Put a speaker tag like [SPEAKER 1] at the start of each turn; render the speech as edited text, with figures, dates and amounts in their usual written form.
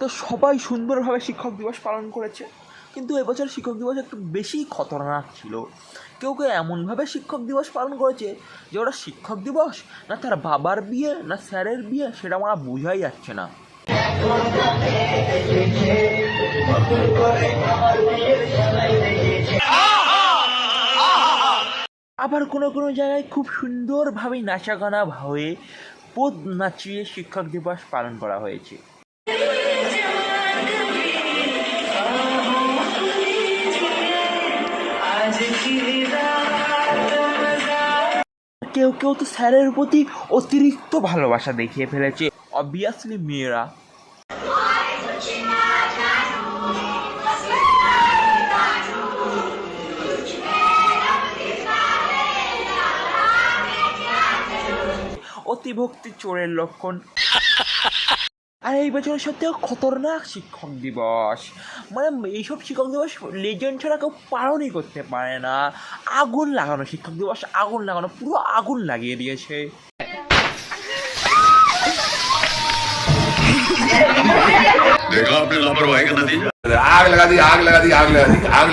[SPEAKER 1] তো সবাই সুন্দরভাবে শিক্ষক দিবস পালন করেছে, কিন্তু এবছর শিক্ষক দিবস একটু বেশি খতরনাক ছিল। কেউ কেউ এমনভাবে শিক্ষক দিবস পালন করেছে যে ওটা শিক্ষক দিবস না তার বাবার বিয়ে না স্যারের বিয়ে সেটা আমার বোঝাই যাচ্ছে না। আবার কোনো কোনো জায়গায় খুব সুন্দরভাবে নাচা গানা হয়ে পদ নাচিয়ে শিক্ষক দিবস পালন করা হয়েছে। কেউ কেউ তো স্যারের প্রতি অতিরিক্ত ভালোবাসা দেখিয়ে ফেলেছে, অবভিয়াসলি মেয়েরা। অতিভক্তি চোরের লক্ষণ। আর এই বছরের সত্যিও খতরনাক শিক্ষক দিবস, মানে এইসব শিক্ষক দিবস লেজেন্ড ছাড়া কেউ পালনই করতে পারে না। আগুন লাগানো শিক্ষক দিবস, আগুন লাগানো, পুরো আগুন লাগিয়ে দিয়েছে।
[SPEAKER 2] देखा आपने लापरवाही का नतीजा।
[SPEAKER 3] आग लगा दी, आग लगा दी, आग लगा दी, आग